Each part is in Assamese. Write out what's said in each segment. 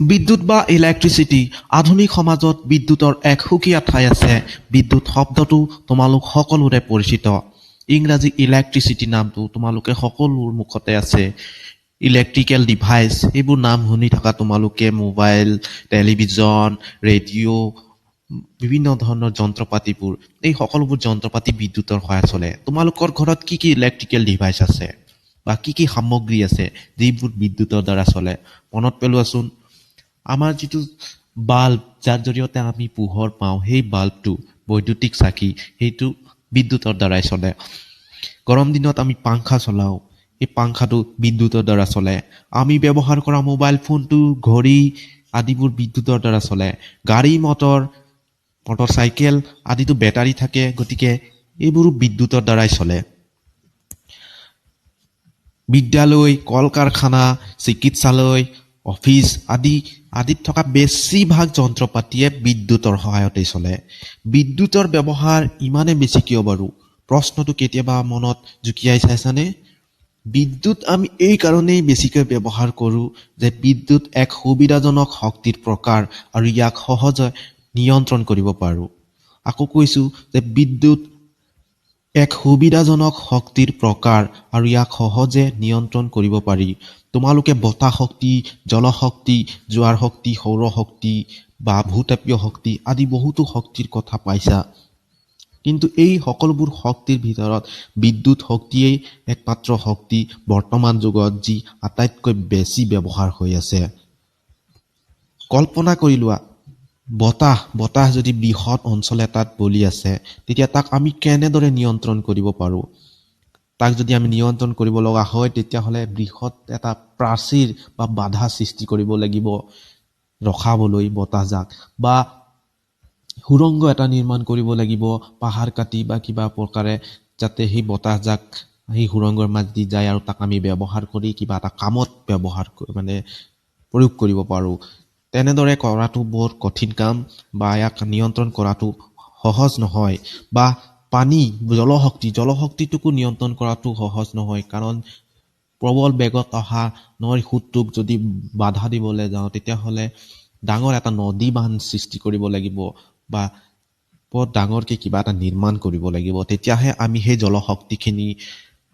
বিদ্যুৎ বা ইলেক্ট্ৰিচিটি আধুনিক সমাজত বিদ্যুতৰ এক সুকীয়া ঠাই আছে। বিদ্যুৎ শব্দটো তোমালোক সকলোৰে পৰিচিত। ইংৰাজী ইলেক্ট্ৰিচিটি নামটো তোমালোকে সকলোৰ মুখতে আছে। ইলেক্ট্ৰিকেল ডিভাইচ এইবোৰ নাম শুনি থকা তোমালোকে মোবাইল, টেলিভিজন, ৰেডিঅ', বিভিন্ন ধৰণৰ যন্ত্ৰপাতিবোৰ, এই সকলোবোৰ যন্ত্ৰপাতি বিদ্যুতৰ সহায়ত চলে। তোমালোকৰ ঘৰত কি কি ইলেক্ট্ৰিকেল ডিভাইচ আছে বা কি কি সামগ্ৰী আছে যিবোৰ বিদ্যুতৰ দ্বাৰা চলে? মনত পেলোৱাচোন। আমাৰ যিটো বাল্ব, যাৰ জৰিয়তে আমি পোহৰ পাওঁ, সেই বাল্বটো বৈদ্যুতিক চাকি, সেইটো বিদ্যুতৰ দ্বাৰাই চলে। গৰম দিনত আমি পাংখা চলাওঁ, এই পাংখাটো বিদ্যুতৰ দ্বাৰা চলে। আমি ব্যৱহাৰ কৰা মোবাইল ফোনটো, ঘড়ী আদিবোৰ বিদ্যুতৰ দ্বাৰা চলে। গাড়ী মটৰচাইকেল আদিতো বেটাৰী থাকে, গতিকে এইবোৰো বিদ্যুতৰ দ্বাৰাই চলে। বিদ্যালয়, কল কাৰখানা, চিকিৎসালয়, অফিচ আদিত থকা বেছিভাগ যন্ত্ৰপাতিয়ে বিদ্যুতৰ সহায়তে চলে। বিদ্যুতৰ ব্যৱহাৰ ইমানে বেছি কিয় বাৰু? প্ৰশ্নটো কেতিয়াবা মনত জুকিয়াই চাইছানে? বিদ্যুৎ আমি এই কাৰণেই বেছিকৈ ব্যৱহাৰ কৰোঁ যে বিদ্যুৎ এক সুবিধাজনক শক্তিৰ প্ৰকাৰ আৰু ইয়াক সহজে নিয়ন্ত্ৰণ কৰিব পাৰোঁ। আকৌ কৈছোঁ যে বিদ্যুৎ এক সুবিধাজনক শক্তিৰ প্ৰকাৰ আৰু ইয়াক সহজে নিয়ন্ত্ৰণ কৰিব পাৰি। তোমালোকে বতাহ শক্তি, জলশক্তি, জোৱাৰ শক্তি, সৌৰ শক্তি বা ভূতাপীয় শক্তি আদি বহুতো শক্তিৰ কথা পাইছা। কিন্তু এই সকলোবোৰ শক্তিৰ ভিতৰত বিদ্যুৎ শক্তিয়েই একমাত্ৰ শক্তি বৰ্তমান যুগত যি আটাইতকৈ বেছি ব্যৱহাৰ হৈ আছে। কল্পনা কৰি লোৱা, বতাহ যদি বৃহৎ অঞ্চল এটাত বলি আছে, তেতিয়া তাক আমি কেনেদৰে নিয়ন্ত্ৰণ কৰিব পাৰোঁ? তাক যদি আমি নিয়ন্ত্ৰণ কৰিব লগা হয়, তেতিয়াহ'লে বৃহৎ এটা প্ৰাচীৰ বা বাধা সৃষ্টি কৰিব লাগিব ৰখাবলৈ বতাহজাক, বা সুৰংগ এটা নিৰ্মাণ কৰিব লাগিব পাহাৰ কাটি বা কিবা প্ৰকাৰে, যাতে সেই বতাহজাক সেই সুৰংগৰ মাজেদি যায় আৰু তাক আমি ব্যৱহাৰ কৰি কিবা এটা কামত প্ৰয়োগ কৰিব পাৰোঁ। তেনেদৰে কৰাটো বৰ কঠিন কাম, বা ইয়াক নিয়ন্ত্ৰণ কৰাটো সহজ নহয়। বা পানী, জলশক্তিটোকো নিয়ন্ত্ৰণ কৰাটো সহজ নহয়, কাৰণ প্ৰবল বেগত অহা নৈৰ সোঁতটোক যদি বাধা দিবলৈ যাওঁ, তেতিয়াহ'লে ডাঙৰ এটা নদী বান্ধ সৃষ্টি কৰিব লাগিব বা বৰ ডাঙৰকৈ কিবা এটা নিৰ্মাণ কৰিব লাগিব, তেতিয়াহে আমি সেই জলশক্তিখিনি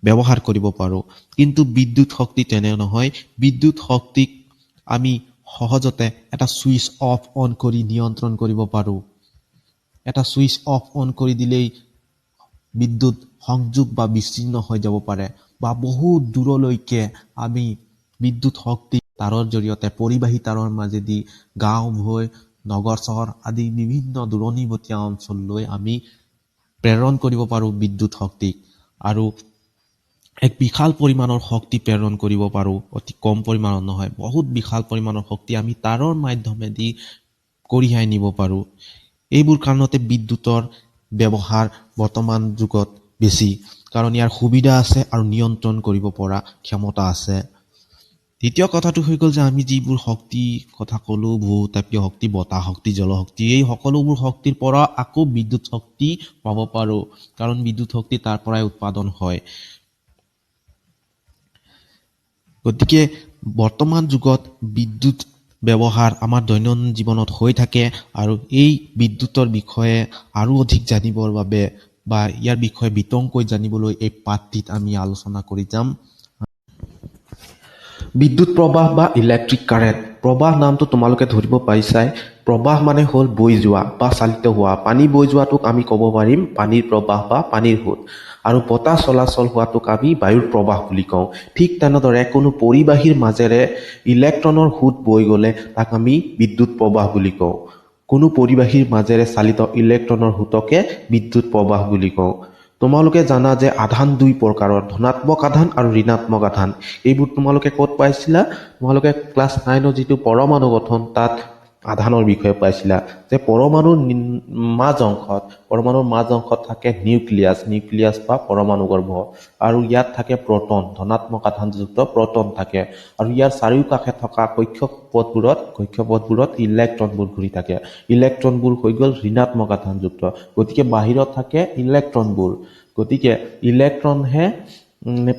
ব্যৱহাৰ কৰিব পাৰোঁ। কিন্তু বিদ্যুৎ শক্তি তেনে নহয়। বিদ্যুৎ শক্তিক আমি সহজতে এটা ছুইচ অফ অন কৰি নিয়ন্ত্ৰণ কৰিব পাৰোঁ। এটা ছুইচ অফ অন কৰি দিলেই বিদ্যুৎ সংযোগ বা বিচ্ছিন্ন হৈ যাব পাৰে, বা বহুত দূৰলৈকে আমি বিদ্যুৎ শক্তি তাৰৰ জৰিয়তে, পৰিবাহী তাৰৰ মাজেদি গাঁও ভৈ, নগৰ চহৰ আদি বিভিন্ন দূৰণিবতীয়া অঞ্চললৈ আমি প্ৰেৰণ কৰিব পাৰোঁ বিদ্যুৎ শক্তিক। আৰু এক বিশাল পৰিমাণৰ শক্তি প্ৰেৰণ কৰিব পাৰোঁ, অতি কম পৰিমাণৰ নহয়, বহুত বিশাল পৰিমাণৰ শক্তি আমি তাৰৰ মাধ্যমেদি কঢ়িয়াই নিব পাৰোঁ। এইবোৰ কাৰণতে বিদ্যুতৰ ব্যৱহাৰ বৰ্তমান যুগত বেছি, কাৰণ ইয়াৰ সুবিধা আছে আৰু নিয়ন্ত্ৰণ কৰিব পৰা ক্ষমতা আছে। দ্বিতীয় কথাটো হৈ গ'ল যে আমি যিবোৰ শক্তি কথা ক'লোঁ, ভূতাপীয় শক্তি, বতাহ শক্তি, জলশক্তি, এই সকলোবোৰ শক্তিৰ পৰা আকৌ বিদ্যুৎ শক্তি পাব পাৰোঁ, কাৰণ বিদ্যুৎ শক্তি তাৰ পৰাই উৎপাদন হয়। গতিকে বৰ্তমান যুগত বিদ্যুৎ ব্যৱহাৰ আমাৰ দৈনন্দিন জীৱনত হৈ থাকে, আৰু এই বিদ্যুতৰ বিষয়ে আৰু অধিক জানিবৰ বাবে বা ইয়াৰ বিষয়ে বিতংকৈ জানিবলৈ এই পাঠটিত আমি আলোচনা কৰি যাম। বিদ্যুৎ প্ৰবাহ বা ইলেক্ট্ৰিক কাৰেণ্ট। প্ৰবাহ নামটো তোমালোকে ধৰিব পাৰিছাই। প্ৰবাহ মানে হ'ল বৈ যোৱা বা চালিত হোৱা। পানী বৈ যোৱাটোক আমি ক'ব পাৰিম পানীৰ প্ৰবাহ বা পানীৰ সোঁত। আৰু বতাহ চলাচল হোৱাটোক আমি বায়ুৰ প্ৰবাহ বুলি কওঁ। ঠিক তেনেদৰে কোনো পৰিবাহীৰ মাজেৰে ইলেক্ট্ৰনৰ সোঁত বৈ গ'লে তাক আমি বিদ্যুৎ প্ৰবাহ বুলি কওঁ। কোনো পৰিবাহীৰ মাজেৰে চালিত ইলেক্ট্ৰনৰ সোঁতকে বিদ্যুৎ প্ৰবাহ বুলি কওঁ। তোমালোকে জানা যে আধান দুই প্ৰকাৰৰ, ধনাত্মক আধান আৰু ঋণাত্মক আধান। এইবোৰ তোমালোকে ক'ত পাইছিলা? তোমালোকে ক্লাছ 9ৰ যিটো পৰমাণু গঠন, তাত আধানৰ বিষয়ে পাইছিলা যে পৰমাণুৰ মাজ অংশত থাকে নিউক্লিয়াছ বা পৰমাণু গৰ্ভ, আৰু ইয়াত থাকে প্ৰটন, ধনাত্মক আধানযুক্ত প্ৰটন থাকে, আৰু ইয়াৰ চাৰিওকাষে থকা কক্ষপথবোৰত ইলেক্ট্ৰনবোৰ ঘূৰি থাকে। ইলেক্ট্ৰনবোৰ হৈ গ'ল ঋণাত্মক আধানযুক্ত, গতিকে বাহিৰত থাকে ইলেক্ট্ৰনবোৰ। গতিকে ইলেক্ট্ৰনহে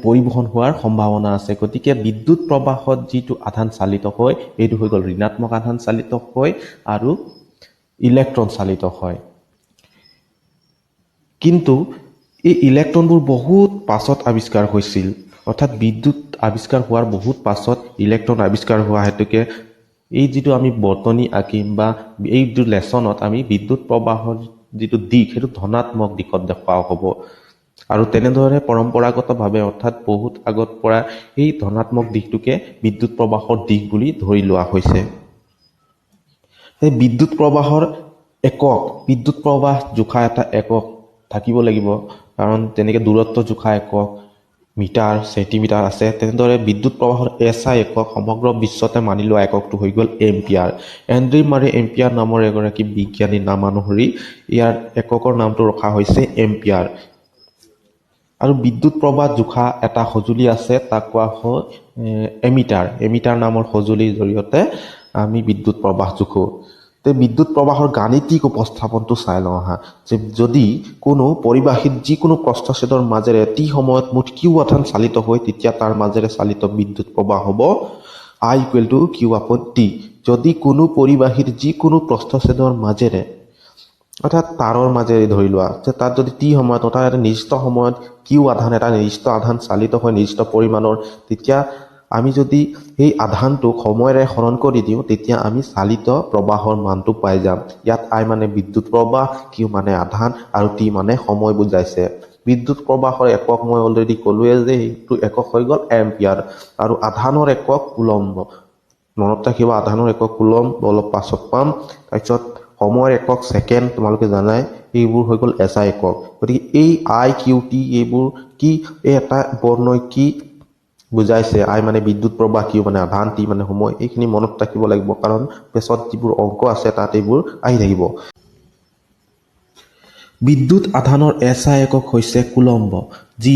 পৰিবহন হোৱাৰ সম্ভাৱনা আছে। গতিকে বিদ্যুৎ প্ৰবাহত যিটো আধান চালিত হয় এইটো হৈ গ'ল ঋণাত্মক আধান চালিত হয় আৰু ইলেক্ট্ৰন চালিত হয়। কিন্তু এই ইলেক্ট্ৰনবোৰ বহুত পাছত আৱিষ্কাৰ হৈছিল, অৰ্থাৎ বিদ্যুৎ আৱিষ্কাৰ হোৱাৰ বহুত পাছত ইলেক্ট্ৰন আৱিষ্কাৰ হোৱা হেতুকে এই যিটো আমি বৰ্তনী আঁকিম বা এই যিটো লেচনত আমি বিদ্যুৎ প্ৰবাহৰ যিটো দিশ সেইটো ধনাত্মক দিশত দেখুওৱা হ'ব। আৰু তেনেদৰে পৰম্পৰাগতভাৱে অৰ্থাৎ বহুত আগত পৰা এই ধনাত্মক দিশটোকে বিদ্যুৎ প্ৰবাহৰ দিশ বুলি ধৰি লোৱা হৈছে। এই বিদ্যুৎ প্ৰবাহৰ একক, বিদ্যুৎ প্ৰবাহ জোখা এটা একক থাকিব লাগিব, কাৰণ তেনেকৈ দূৰত্ব জোখা একক মিটাৰ চেণ্টিমিটাৰ আছে। তেনেদৰে বিদ্যুৎ প্ৰবাহৰ SI একক সমগ্ৰ বিশ্বতে মানি লোৱা এককটো হৈ গ'ল এম্পিয়াৰ। এণ্ড্ৰি মাৰে এম্পিয়াৰ নামৰ এগৰাকী বিজ্ঞানীৰ নাম অনুসৰি ইয়াৰ একৰ নামটো ৰখা হৈছে এম্পিয়াৰ। আৰু বিদ্যুৎ প্ৰবাহ জোখা এটা সঁজুলি আছে, তাক কোৱা হয় এমিটাৰ। এমিটাৰ নামৰ সঁজুলিৰ জৰিয়তে আমি বিদ্যুৎ প্ৰবাহ জোখোঁ। বিদ্যুৎ প্ৰবাহৰ গাণিতিক উপস্থাপনটো চাই লওঁ আহা, যে যদি কোনো পৰিবাহীত যিকোনো প্ৰস্থচ্ছেদৰ মাজেৰে টি সময়ত মুঠ কিউ আধান চালিত হয়, তেতিয়া তাৰ মাজেৰে চালিত বিদ্যুৎ প্ৰবাহ হ'ব I = Q/T। যদি কোনো পৰিবাহীৰ যিকোনো প্ৰস্থচ্ছেদৰ মাজেৰে, অৰ্থাৎ তাৰৰ মাজেৰে ধৰি লোৱা যে তাত যদি টি সময়ত অৰ্থাৎ এটা নিৰ্দিষ্ট সময়ত কিউ আধান এটা নিৰ্দিষ্ট আধান চালিত হয় নিৰ্দিষ্ট পৰিমাণৰ, তেতিয়া আমি যদি সেই আধানটোক সময়েৰে হৰণ কৰি দিওঁ তেতিয়া আমি চালিত প্ৰবাহৰ মানটো পাই যাম। ইয়াত I মানে বিদ্যুৎ প্ৰবাহ, কিউ মানে আধান আৰু টি মানে সময় বুজাইছে। বিদ্যুৎ প্ৰবাহৰ একক মই অলৰেডি ক'লোৱে যে সেইটো একক হৈ গ'ল এম্পিয়াৰ, আৰু আধানৰ একক কুলম্ব। মনত ৰাখিব, আধানৰ একক কুলম্ব, অলপ পাছত পাম। তাৰপিছত সময়ৰ একক ছেকেণ্ড, তোমালোকে জানাই এইবোৰ হৈ গ'ল SI একক। গতিকে এই I, Q, T এইবোৰ কি, এই এটা বৰ্ণই কি বুজাইছে, I মানে বিদ্যুৎ প্ৰবাহ, কিউ মানে আধান, টি মানে সময়, এইখিনি মনত ৰাখিব লাগিব, কাৰণ পিছত যিবোৰ অংক আছে তাত এইবোৰ আহি থাকিব। বিদ্যুৎ আধানৰ SI একক হৈছে কুলম্ব, যি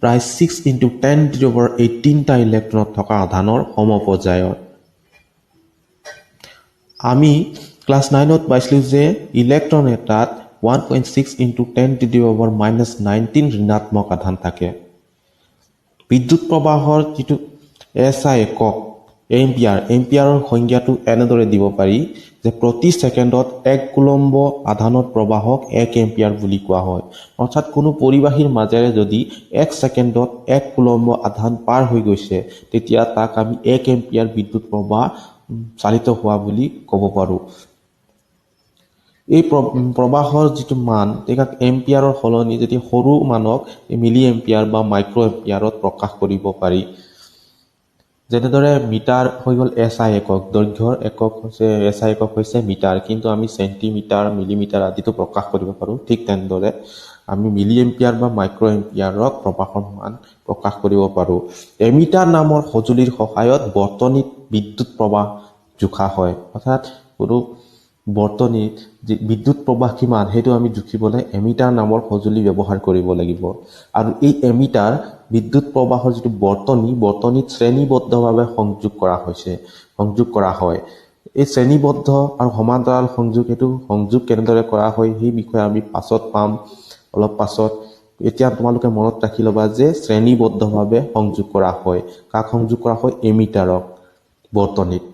প্ৰায় 6 × 10⁻18টা ইলেক্ট্ৰন থকা আধানৰ সমপৰ্যায়ৰ। আমি ক্লাছ 9ত পাইছিলোঁ যে ইলেক্ট্ৰন এটাত 1.6 × 10⁻−19 ঋণাত্মক আধান থাকে। বিদ্যুৎ প্ৰবাহৰ যিটো SI একক এম্পিয়াৰৰ সংজ্ঞাটো এনেদৰে দিব পাৰি যে প্ৰতি ছেকেণ্ডত 1 কুলম্ব আধানৰ প্ৰবাহক 1 এম্পিয়াৰ বুলি কোৱা হয়। অৰ্থাৎ কোনো পৰিবাহীৰ মাজেৰে যদি 1 ছেকেণ্ডত 1 কুলম্ব আধান পাৰ হৈ গৈছে, তেতিয়া তাক আমি 1 এম্পিয়াৰ বিদ্যুৎ প্ৰবাহ চালিত হোৱা বুলি ক'ব পাৰোঁ। এই প্ৰবাহৰ যিটো মান, তাক এম্পিয়াৰৰ সলনি যদি সৰু মানক মিলি এম্পিয়াৰ বা মাইক্ৰ' এম্পিয়াৰত প্ৰকাশ কৰিব পাৰি। যেনেদৰে মিটাৰ হৈ গ'ল SI একক, দৈৰ্ঘ্যৰ একক হৈছে SI একক হৈছে মিটাৰ, কিন্তু আমি চেণ্টিমিটাৰ মিলিমিটাৰ আদিতো প্ৰকাশ কৰিব পাৰোঁ। ঠিক তেনেদৰে আমি মিলি এম্পিয়াৰ বা মাইক্ৰ' এম্পিয়াৰক প্ৰবাহৰ মান প্ৰকাশ কৰিব পাৰোঁ। এমিটাৰ নামৰ সঁজুলিৰ সহায়ত বৰ্তনীত বিদ্যুৎ প্ৰবাহ জোখা হয়। অৰ্থাৎ কোনো বৰ্তনীত বিদ্যুৎ প্ৰবাহ কিমান সেইটো আমি জুখিবলৈ এমিটাৰ নামৰ সঁজুলি ব্যৱহাৰ কৰিব লাগিব। আৰু এই এমিটাৰ বিদ্যুৎ প্ৰবাহৰ যিটো বৰ্তনীত শ্ৰেণীবদ্ধভাৱে সংযোগ কৰা হয়। এই শ্ৰেণীবদ্ধ আৰু সমান্তৰাল সংযোগ কেনেদৰে কৰা হয় সেই বিষয়ে আমি পাছত পাম, অলপ পাছত। এতিয়া তোমালোকে মনত ৰাখি ল'বা যে শ্ৰেণীবদ্ধভাৱে সংযোগ কৰা হয়। কাক সংযোগ কৰা হয়? এমিটাৰক বৰ্তনীত।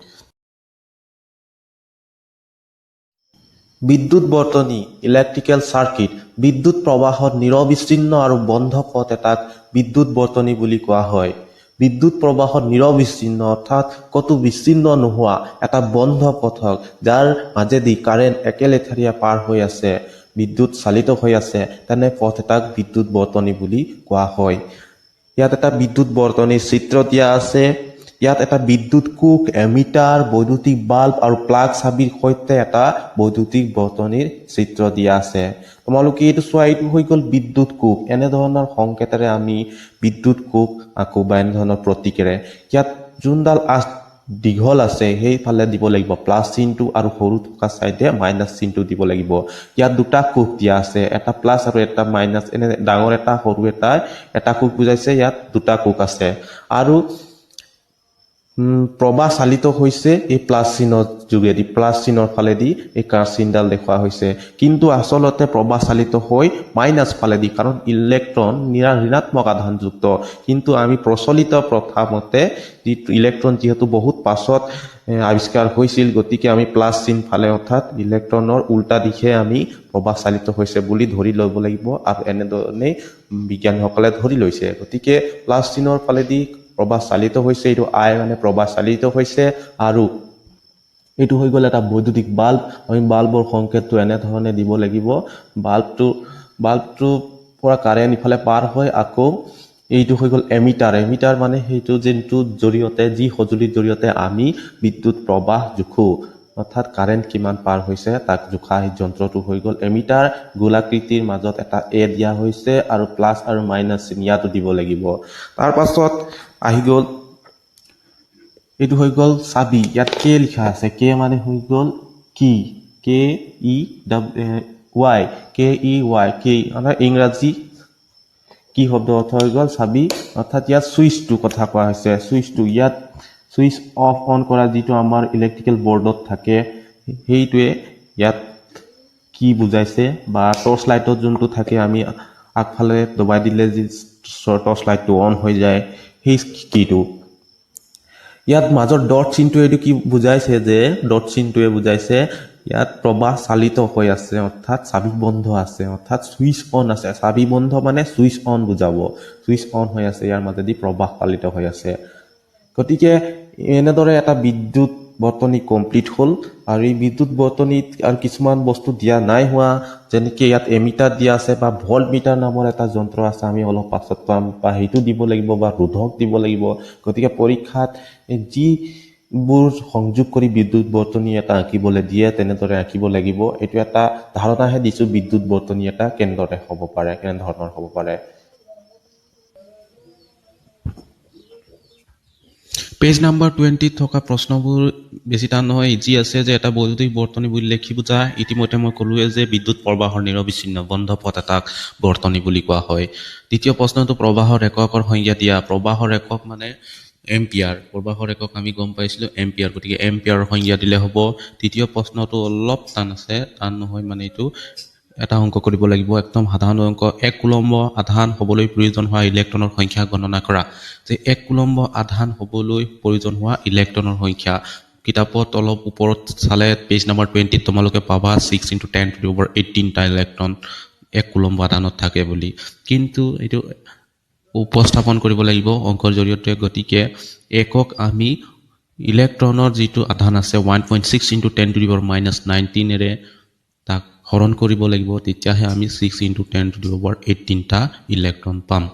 বিদ্যুৎ বৰ্তনী ইলেক্ট্ৰিকেল চাৰ্কিট, বিদ্যুৎ প্ৰবাহত নিৰবিচ্ছিন্ন আৰু বন্ধ পথ এটাক বিদ্যুৎ বৰ্তনী বুলি কোৱা হয়। বিদ্যুৎ প্ৰবাহত নিৰবিচ্ছিন্ন অৰ্থাৎ কতো বিচ্ছিন্ন নোহোৱা এটা বন্ধ পথক, যাৰ মাজেদি কাৰেণ্ট একেলেঠাৰিয়ে পাৰ হৈ আছে, বিদ্যুৎ চালিত হৈ আছে, তেনে পথ এটাক বিদ্যুৎ বৰ্তনী বুলি কোৱা হয়। ইয়াত এটা বিদ্যুৎ বৰ্তনীৰ চিত্ৰ দিয়া আছে। ইয়াত এটা বিদ্যুৎ কোষ, এমিটাৰ, বৈদ্যুতিক বাল্ব আৰু প্লাগ চাবিৰ সৈতে এটা বৈদ্যুতিক বৰ্তনীৰ চিত্ৰ দিয়া আছে। তোমালোকে এইটো চোৱা, এইটো হৈ গ'ল বিদ্যুৎ কোষ। এনেধৰণৰ সংকেতেৰে আমি বিদ্যুৎ কোষ আঁকো বা এনেধৰণৰ প্ৰতীকেৰে। ইয়াত যোনডাল দীঘল আছে সেইফালে দিব লাগিব প্লাছ চিনটো, আৰু সৰু থকা চাইডে মাইনাছ চিনটো দিব লাগিব। ইয়াত দুটা কোষ দিয়া আছে, এটা প্লাছ আৰু এটা মাইনাছ, এনে ডাঙৰ এটা সৰু এটা কোষ বুজাইছে। ইয়াত দুটা কোষ আছে। আৰু প্ৰবাহ চালিত হৈছে এই প্লাছ চিনৰ যোগেদি প্লাছ চিনৰ ফালেদি এই কাঁচ চিনডাল দেখুওৱা হৈছে কিন্তু আচলতে প্ৰবাহ চালিত হৈ মাইনাছ ফালেদি কাৰণ ইলেক্ট্ৰন ঋণাত্মক আধানযুক্ত কিন্তু আমি প্ৰচলিত প্ৰথা মতে ইলেক্ট্ৰন যিহেতু বহুত পাছত আৱিষ্কাৰ হৈছিল গতিকে আমি প্লাছ চিন ফালে অৰ্থাৎ ইলেক্ট্ৰনৰ উল্টা দিশে আমি প্ৰবাহ চালিত হৈছে বুলি ধৰি ল'ব লাগিব আৰু এনেধৰণেই বিজ্ঞানীসকলে ধৰি লৈছে গতিকে প্লাছ চিনৰ ফালেদি প্ৰবাহ চালিত হৈছে এইটো আই মানে প্ৰবাহ চালিত হৈছে আৰু এইটো হৈ গ'ল এটা বৈদ্যুতিক বাল্ব আমি বাল্বৰ সংকেতটো এনেধৰণে দিব লাগিব বাল্বটো পৰা কাৰেণ্ট ইফালে পাৰ হয় আকৌ এইটো হৈ গ'ল এমিটাৰ মানে সেইটো যোনটো জৰিয়তে যি সঁজুলিৰ জৰিয়তে আমি বিদ্যুৎ প্ৰবাহ জোখো অৰ্থাৎ কাৰেণ্ট কিমান পাৰ হৈছে তাক জোখা এই যন্ত্ৰটো হৈ গ'ল এমিটাৰ গোলাকৃতিৰ মাজত এটা এ দিয়া হৈছে আৰু প্লাছ আৰু মাইনাছ চিন ইয়াতো দিব লাগিব তাৰ পাছত আহি গ'ল এইটো হৈ গ'ল চাবি ইয়াত কে লিখা আছে কে মানে হৈ গ'ল কি কে ই ৱাই কি মানে ইংৰাজী কি শব্দ অৰ্থ হৈ গ'ল চাবি অৰ্থাৎ ইয়াত সুইচটো কথা কোৱা হৈছে সুইচটো ইয়াত সুইচ অফ অন কৰা যিটো আমাৰ ইলেক্ট্ৰিকেল বৰ্ডত থাকে সেইটোৱে ইয়াত কি বুজাইছে বা টৰ্চ লাইটত যোনটো থাকে আমি আগফালে দবাই দিলে যি টৰ্চ লাইটটো অন হৈ যায় সেই কিটো ইয়াত মাজৰ ডট চিনটোৱে এইটো কি বুজাইছে যে ডট চিনটোৱে বুজাইছে ইয়াত প্ৰবাহ চালিত হৈ আছে অৰ্থাৎ চাবি বন্ধ আছে অৰ্থাৎ সুইচ অন আছে চাবি বন্ধ মানে সুইচ অন বুজাব সুইচ অন হৈ আছে ইয়াৰ মাজেদি প্ৰবাহ চালিত হৈ আছে গতিকে এনেদৰে এটা বিদ্যুৎ বৰ্তনী কমপ্লিট হ'ল আৰু এই বিদ্যুৎ বৰ্তনীত আৰু কিছুমান বস্তু দিয়া নাই হোৱা যেনেকে ইয়াত এমিটাৰ দিয়া আছে বা ভল্ট মিটাৰ নামৰ এটা যন্ত্ৰ আছে আমি অলপ পাছত পাম বা সেইটো দিব লাগিব বা ৰোধক দিব লাগিব গতিকে পৰীক্ষাত যিবোৰ সংযোগ কৰি বিদ্যুৎ বৰ্তনী এটা আঁকিবলৈ দিয়ে তেনেদৰে আঁকিব লাগিব এইটো এটা ধাৰণাহে দিছো বিদ্যুৎ বৰ্তনী এটা কেনেধৰণৰ হ'ব পাৰে পেজ নাম্বাৰ 20 থকা প্ৰশ্নবোৰ বেছি টান নহয় ইজি আছে যে এটা বৈদ্যুতিক বৰ্তনী বুলি কি বুজায় ইতিমধ্যে মই ক'লোৱে যে বিদ্যুৎ প্ৰবাহৰ নিৰবিচ্ছিন্ন বন্ধ পথ এটাক বৰ্তনী বুলি কোৱা হয় দ্বিতীয় প্ৰশ্নটো প্ৰবাহৰ এককৰ সংজ্ঞা দিয়া প্ৰবাহৰ একক মানে এম্পিয়াৰ প্ৰবাহৰ একক আমি গম পাইছিলো এম্পিয়াৰ গতিকে এম্পিয়াৰৰ সংজ্ঞা দিলে হ'ব তৃতীয় প্ৰশ্নটো অলপ টান আছে টান নহয় মানে এইটো এটা অংক কৰিব লাগিব একদম সাধাৰণ অংক 1 কুলম্ব আধান হ'বলৈ প্ৰয়োজন হোৱা ইলেক্ট্ৰনৰ সংখ্যা গণনা কৰা যে 1 কুলম্ব আধান হ'বলৈ প্ৰয়োজন হোৱা ইলেক্ট্ৰনৰ সংখ্যা কিতাপত অলপ ওপৰত চালে পেজ নাম্বাৰ 20 তোমালোকে পাবা 6 × 10⁻18 টা ইলেক্ট্ৰন 1 কুলম্ব আধানত থাকে বুলি কিন্তু এইটো উপস্থাপন কৰিব লাগিব অংকৰ জৰিয়তে গতিকে একক আমি ইলেক্ট্ৰনৰ যিটো আধান আছে 1.6 × 10⁻19 এৰে তাক হৰণ কৰিব লাগিব তেতিয়াহে আমি 6 × 10⁻18 টা ইলেক্ট্ৰন পাম